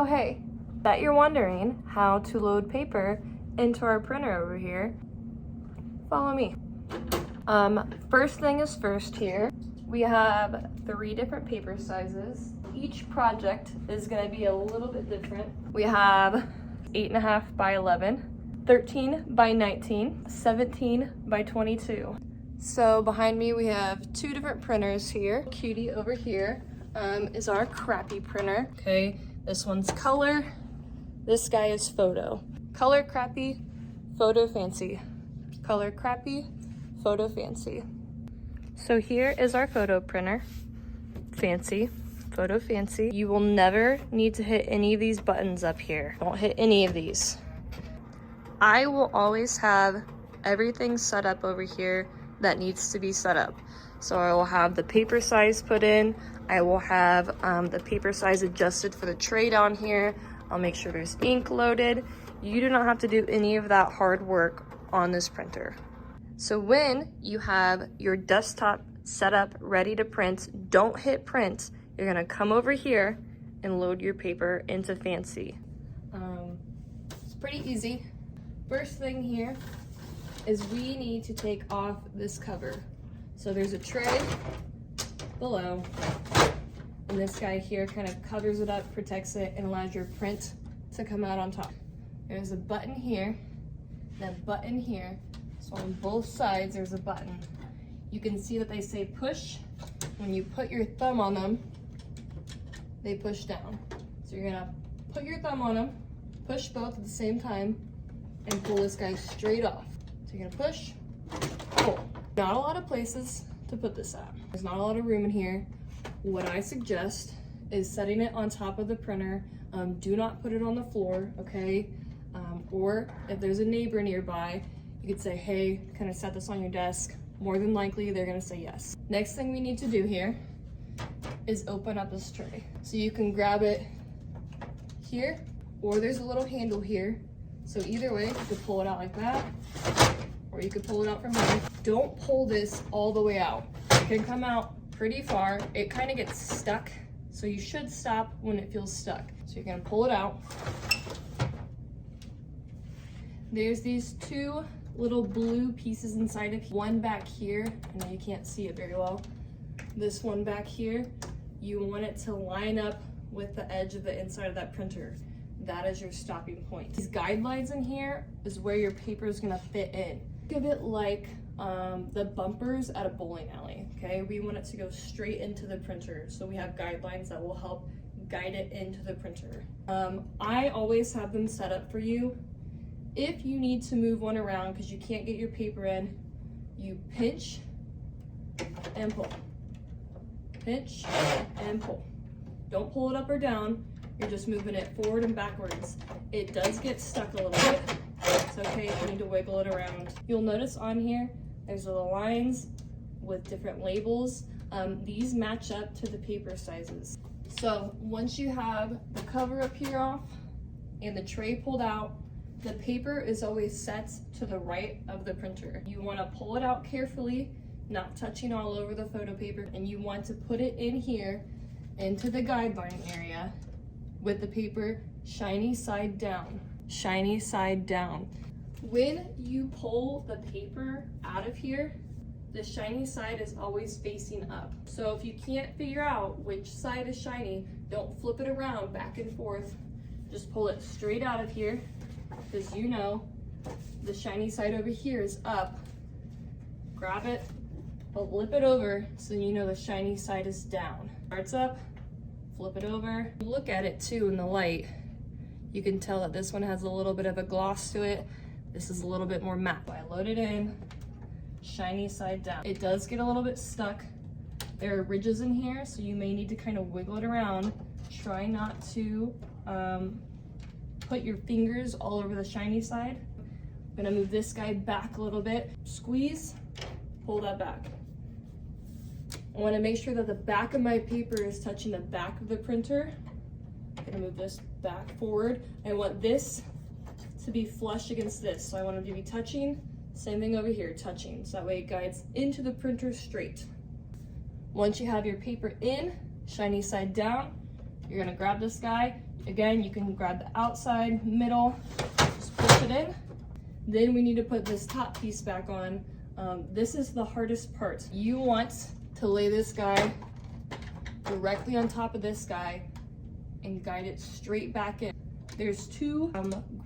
Oh hey, bet you're wondering how to load paper into our printer over here. Follow me. First thing is first here. We have 3 different paper sizes. Each project is gonna be a little bit different. We have 8.5 by 11, 13 by 19, 17 by 22. So behind me we have 2 different printers here. Cutie over here is our crappy printer. Okay, this one's color, this guy is photo. Color crappy, photo fancy. Color crappy, photo fancy. So here is our photo printer. Fancy, photo fancy. You will never need to hit any of these buttons up here. Don't hit any of these. I will always have everything set up over here that needs to be set up. So I will have the paper size put in. I will have the paper size adjusted for the tray down here. I'll make sure there's ink loaded. You do not have to do any of that hard work on this printer. So when you have your desktop set up, ready to print, don't hit print. You're gonna come over here and load your paper into Fancy. It's pretty easy. First thing here is we need to take off this cover. So there's a tray below, and this guy here kind of covers it up, protects it, and allows your print to come out on top. There's a button here, and a button here. So on both sides, there's a button. You can see that they say push. When you put your thumb on them, they push down. So you're gonna put your thumb on them, push both at the same time, and pull this guy straight off. So you're gonna push, pull. Not a lot of places to put this at. There's not a lot of room in here. What I suggest is setting it on top of the printer. Do not put it on the floor, okay? Or if there's a neighbor nearby, you could say, hey, can I set this on your desk? More than likely, they're gonna say yes. Next thing we need to do here is open up this tray. So you can grab it here, or there's a little handle here. So either way, you could pull it out like that, or you could pull it out from here. Don't pull this all the way out. It can come out pretty far. It kind of gets stuck, so you should stop when it feels stuck. So you're gonna pull it out. There's these 2 little blue pieces inside of one back here. I know you can't see it very well. This one back here, you want it to line up with the edge of the inside of that printer. That is your stopping point. These guidelines in here is where your paper is gonna fit in. Think of it like the bumpers at a bowling alley, okay? We want it to go straight into the printer. So we have guidelines that will help guide it into the printer. I always have them set up for you. If you need to move one around because you can't get your paper in, you pinch and pull. Pinch and pull. Don't pull it up or down. You're just moving it forward and backwards. It does get stuck a little bit. It's okay if you need to wiggle it around. You'll notice on here, there's little lines with different labels. These match up to the paper sizes. So once you have the cover up here off and the tray pulled out, the paper is always set to the right of the printer. You want to pull it out carefully, not touching all over the photo paper, and you want to put it in here into the guideline area with the paper shiny side down. Shiny side down. When you pull the paper out of here, the shiny side is always facing up. So if you can't figure out which side is shiny, don't flip it around back and forth. Just pull it straight out of here, because you know the shiny side over here is up. Grab it, flip it over, so you know the shiny side is down. Starts up, flip it over. Look at it too in the light. You can tell that this one has a little bit of a gloss to it. This is a little bit more matte. I load it in, shiny side down. It does get a little bit stuck. There are ridges in here, so you may need to kind of wiggle it around. Try not to put your fingers all over the shiny side. I'm gonna move this guy back a little bit. Squeeze, pull that back. I wanna make sure that the back of my paper is touching the back of the printer. I'm gonna move this back forward. I want this to be flush against this. So I want it to be touching, same thing over here, touching. So that way it guides into the printer straight. Once you have your paper in, shiny side down, You're gonna grab this guy. Again, you can grab the outside, middle, just push it in. Then we need to put this top piece back on. This is the hardest part. You want to lay this guy directly on top of this guy and guide it straight back in. There's two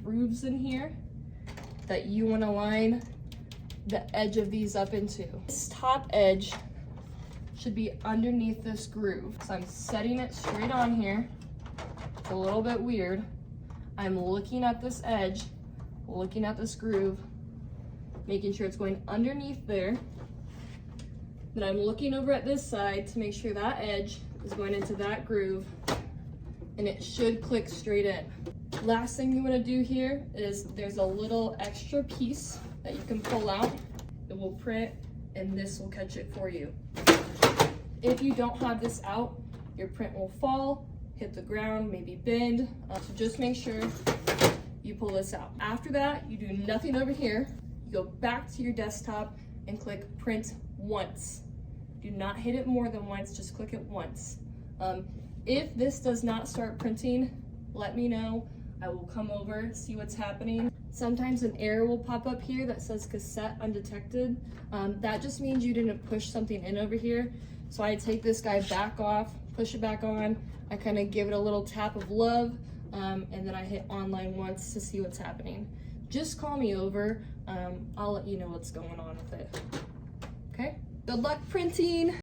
grooves in here that you want to line the edge of these up into. This top edge should be underneath this groove. So I'm setting it straight on here. It's a little bit weird. I'm looking at this edge, looking at this groove, making sure it's going underneath there. Then I'm looking over at this side to make sure that edge is going into that groove, and it should click straight in. Last thing you want to do here is there's a little extra piece that you can pull out. It will print and this will catch it for you. If you don't have this out, your print will fall, hit the ground, maybe bend. So just make sure you pull this out. After that, you do nothing over here. You go back to your desktop and click print once. Do not hit it more than once, just click it once. If this does not start printing, let me know. I will come over, see what's happening. Sometimes an error will pop up here that says cassette undetected. That just means you didn't push something in over here. So I take this guy back off, push it back on. I kind of give it a little tap of love, and then I hit online once to see what's happening. Just call me over. I'll let you know what's going on with it. Okay? Good luck printing.